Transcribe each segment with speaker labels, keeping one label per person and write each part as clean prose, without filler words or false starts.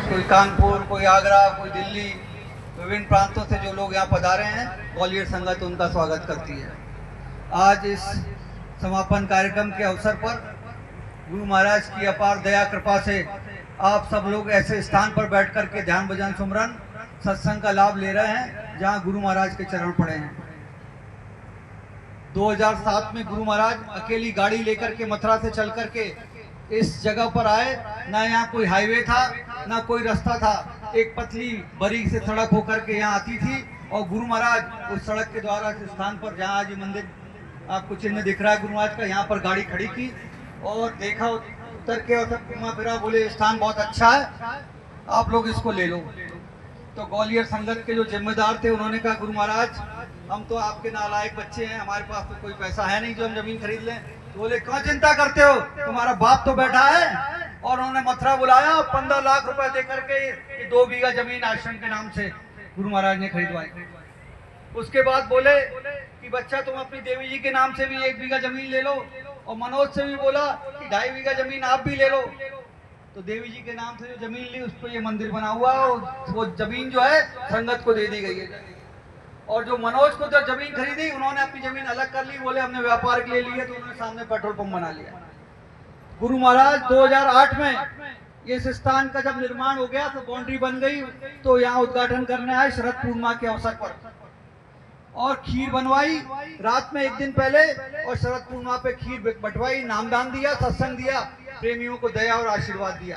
Speaker 1: कोई कानपुर, कोई आगरा, कोई दिल्ली, विभिन्न प्रांतों से जो लोग यहाँ पधारे हैं, ग्वालियर संगत उनका स्वागत करती है। आज इस समापन कार्यक्रम के अवसर पर गुरु महाराज की अपार दया कृपा से आप सब लोग ऐसे स्थान पर बैठ कर के ध्यान भजन सुमरन सत्संग का लाभ ले रहे हैं जहाँ गुरु महाराज के चरण पड़े हैं। 2007 में गुरु महाराज अकेली गाड़ी लेकर के मथुरा से चल कर के इस जगह पर आए। ना यहाँ कोई हाईवे था, ना कोई रास्ता था। एक पतली बारीक से सड़क होकर के यहाँ आती थी और गुरु महाराज उस सड़क के द्वारा इस स्थान पर, जहाँ आज मंदिर आपको चिन्ह दिख रहा है गुरु महाराज का, यहाँ पर गाड़ी खड़ी की और देखा, उतर के और सब घुमा फिरा, बोले स्थान बहुत अच्छा है, आप लोग इसको ले लो। तो ग्वालियर संगत के जो जिम्मेदार थे उन्होंने कहा गुरु महाराज हम तो आपके नालायक बच्चे हैं, हमारे पास तो कोई पैसा है नहीं जो हम जमीन खरीद लें। तो बोले क्यों चिंता करते हो, तुम्हारा बाप तो बैठा है। और उन्होंने मथुरा बुलाया, 15 लाख रुपए दे करके ये 2 बीघा जमीन आश्रम के नाम से गुरु महाराज ने खरीदवाई। उसके बाद बोले कि बच्चा तुम अपनी देवी जी के नाम से भी 1 बीघा जमीन ले लो, और मनोज से भी बोला कि 2.5 बीघा जमीन आप भी ले लो। तो देवी जी के नाम से जो जमीन ली उस पर ये मंदिर बना हुआ, वो जमीन जो है संगत को दे दी गई है। और जो मनोज को जो जमीन खरीदी उन्होंने अपनी जमीन अलग कर ली, बोले हमने व्यापार के लिए ली है, तो उन्होंने सामने पेट्रोल पंप बना लिया। गुरु महाराज 2008 में इस स्थान का जब निर्माण हो गया तो बाउंड्री बन गई, तो यहाँ उद्घाटन करने आए शरद पूर्णिमा के अवसर पर, और खीर बनवाई रात में 1 दिन पहले, और शरद पूर्णिमा पे खीर बंटवाई, नामदान दिया, सत्संग दिया, प्रेमियों को दया और आशीर्वाद दिया।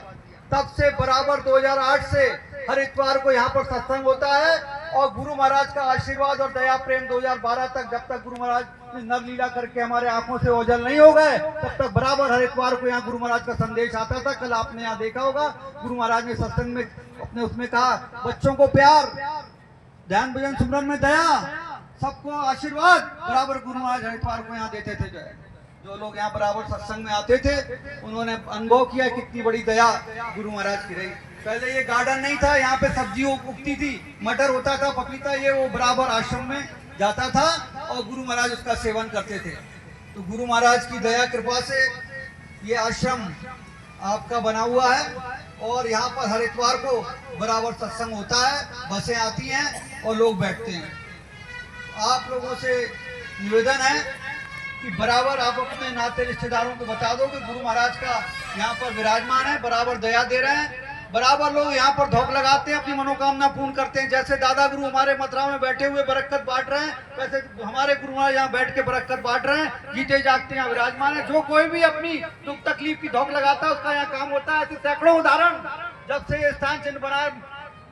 Speaker 1: तब से बराबर 2008 से हर इतवार को यहाँ पर सत्संग होता है, और गुरु महाराज का आशीर्वाद और दया प्रेम 2012 तक, जब तक गुरु महाराज ने नवलीला करके हमारे आंखों से ओझल नहीं हो गए, तब तक बराबर हर इतवार को यहाँ गुरु महाराज का संदेश आता था। कल आपने यहाँ देखा होगा गुरु महाराज ने सत्संग में अपने उसमें कहा, बच्चों को प्यार, ध्यान भजन सुमरन में दया, सबको आशीर्वाद, बराबर गुरु महाराज हर इतवार को यहाँ देते थे। जो लोग यहाँ बराबर सत्संग में आते थे उन्होंने अनुभव किया कितनी बड़ी दया गुरु महाराज की रही। पहले ये गार्डन नहीं था, यहाँ पे सब्जी उगती थी, मटर होता था, पपीता, ये वो बराबर आश्रम में जाता था और गुरु महाराज उसका सेवन करते थे। तो गुरु महाराज की दया कृपा से ये आश्रम आपका बना हुआ है, और यहाँ पर हर इतवार को बराबर सत्संग होता है, बसें आती हैं और लोग बैठते हैं। आप लोगों से निवेदन है कि बराबर आप अपने नाते रिश्तेदारों को बता दो कि गुरु महाराज का यहाँ पर विराजमान है, बराबर दया दे रहे हैं, बराबर लोग यहाँ पर धोख लगाते हैं, अपनी मनोकामना पूर्ण करते हैं। जैसे दादा गुरु हमारे मथुरा में बैठे हुए बरकत बांट रहे हैं, वैसे हमारे गुरु महाराज यहाँ बैठ के बरकत बांट रहे हैं, जीते जागते यहाँ विराजमान है। जो कोई भी अपनी दुख तकलीफ की धोख लगाता है उसका यहाँ काम होता है। ऐसे सैकड़ों उदाहरण जब से ये स्थान चिन्ह बना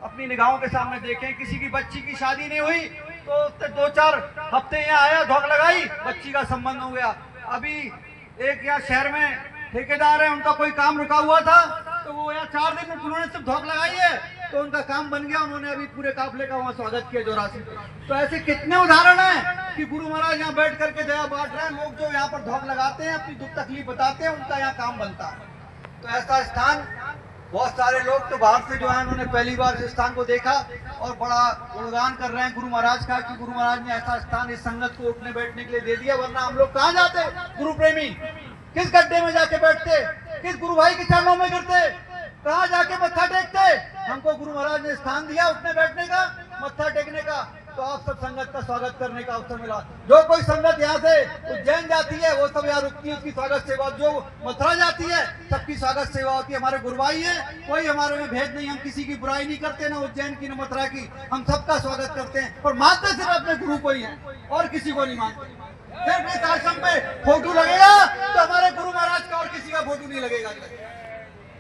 Speaker 1: अपनी निगाहों के सामने देखें। किसी की बच्ची की शादी नहीं हुई तो 2-4 हफ्ते यहाँ आया, धोख लगाई, बच्ची का संबंध हो गया। अभी एक यहाँ शहर में ठेकेदार है, उनका कोई काम रुका हुआ था, तो वो यहाँ 4 दिन में उन्होंने सिर्फ धोख लगाई है तो उनका काम बन गया। उन्होंने अभी पूरे काफिले का वहाँ स्वागत किया जोरासी पे। तो ऐसे कितने उदाहरण हैं कि गुरु महाराज यहाँ बैठ करके दया बांट रहे हैं। लोग जो यहाँ पर धोख लगाते हैं, अपनी दुख तकलीफ बताते हैं, उनका यहाँ काम बनता है। तो ऐसा स्थान बहुत सारे लोग तो बाहर से जो है उन्होंने पहली बार इस स्थान को देखा और बड़ा गुणगान कर रहे हैं गुरु महाराज का कि गुरु महाराज ने ऐसा स्थान इस संगत को उठने बैठने के लिए दे दिया। वरना हम लोग कहाँ जाते, गुरु प्रेमी किस गड्ढे में जाके बैठते, किस गुरु भाई के चरणों में गिरते, कहाँ जाके मत्था टेकते। हमको गुरु महाराज ने स्थान दिया उठने बैठने का, मत्था टेकने का, तो आप सब संगत का स्वागत करने का अवसर मिला। जो कोई संगत यहाँ से उज्जैन जाती है वो सब यहाँ रुकती है, उसकी स्वागत सेवा। जो मथुरा जाती है सबकी स्वागत सेवा होती है। हमारे गुरुभाई है, कोई हमारे में भेद नहीं, हम किसी की बुराई नहीं करते, ना उज्जैन की न मथुरा की, हम सबका स्वागत करते हैं। और मानते सिर्फ अपने गुरु को ही है और किसी को नहीं मानते। सिर्फ इस आश्रम पे फोटो लगेगा तो हमारे गुरु महाराज का और किसी का फोटो नहीं लगेगा।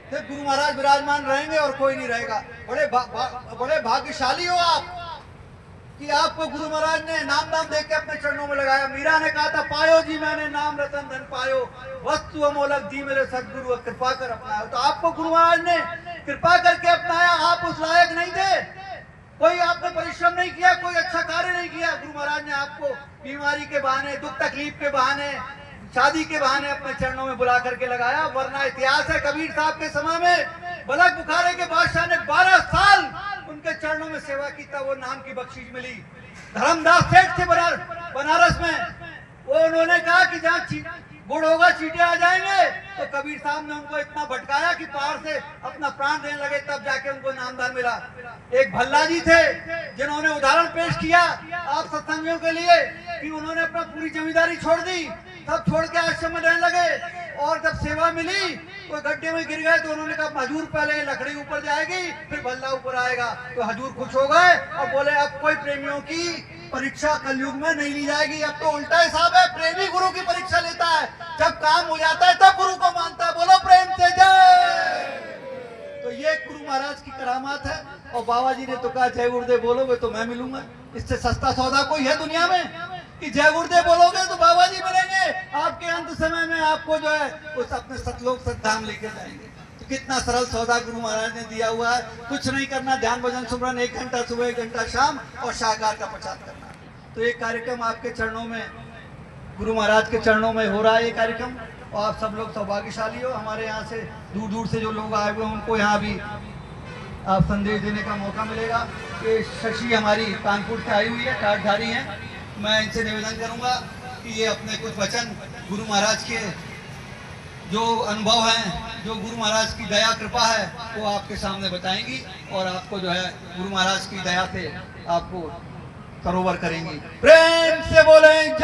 Speaker 1: सिर्फ गुरु महाराज विराजमान रहेंगे और कोई नहीं रहेगा। बड़े भाग्यशाली हो आप कि आपको गुरु महाराज ने नाम दाम देके अपने चरणों में लगाया। मीरा ने कहा था, पायो जी मैंने नाम रतन धन पायो, वस्तु अमोलक दी मेरे सदगुरु कृपा कर अपनाया। तो आपको गुरु महाराज ने कृपा करके अपनाया। आप उस लायक नहीं थे, कोई आपने परिश्रम नहीं किया, कोई अच्छा कार्य नहीं किया। गुरु महाराज ने आपको बीमारी के बहाने, दुख तकलीफ के बहाने, शादी के बहाने अपने चरणों में बुला करके लगाया। वरना इतिहास है, कबीर साहब के समय में बलक बुखारे के बादशाह ने 12 साल उनके चरणों में सेवा की, तब वो नाम की बख्शीश मिली। धर्मदास सेठ थे बनारस में, वो उन्होंने कहा कि जहाँ गुड़ होगा चींटे आ जाएंगे। तो कबीर साहब ने उनको इतना भटकाया कि पहाड़ से अपना प्राण देने लगे, तब जाके उनको नामदान मिला। एक भल्ला जी थे जिन्होंने उदाहरण पेश किया आप सत्संगियों के लिए कि उन्होंने अपना पूरी जमींदारी छोड़ दी, सब छोड़ के आश्रम में रहने लगे, और जब सेवा मिली तो गड्ढे में गिर गए तो उन्होंने कहा हजूर पहले लकड़ी ऊपर जाएगी फिर भल्ला ऊपर आएगा। तो हजूर खुश हो गए और बोले अब कोई प्रेमियों की परीक्षा कलयुग में नहीं ली जाएगी, अब तो उल्टा हिसाब है, प्रेमी गुरु की परीक्षा लेता है, जब काम हो जाता है तब गुरु को मानता है। बोलो प्रेम से जय। तो ये गुरु महाराज की करामात है। और बाबा जी ने तो कहा जय गुरुदेव बोलोगे तो मैं मिलूंगा, इससे सस्ता सौदा कोई है दुनिया में कि जय गुरुदेव बोलोगे तो बाबा जी मिलेंगे, आपके अंत समय में आपको जो है उस अपने सतलोक सतधाम लेकर जाएंगे। तो कितना सरल सौदा गुरु महाराज ने दिया हुआ है। कुछ नहीं करना, ध्यान भजन सुमरन 1 घंटा सुबह 1 घंटा शाम और शाहकार का प्रचार करना। तो ये कार्यक्रम आपके चरणों में, गुरु महाराज के चरणों में हो रहा है ये कार्यक्रम, और आप सब लोग सौभाग्यशाली हो। हमारे यहाँ से दूर दूर से जो लोग आए हुए हैं उनको यहाँ भी आप संदेश देने का मौका मिलेगा। ये शशि हमारी कानपुर से आई हुई है, कार्डधारी हैं। मैं इनसे निवेदन करूंगा कि ये अपने कुछ वचन गुरु महाराज के जो अनुभव हैं, जो गुरु महाराज की दया कृपा है वो आपके सामने बताएंगी, और आपको जो है गुरु महाराज की दया से आपको सरोवर करेंगी। प्रेम से बोलें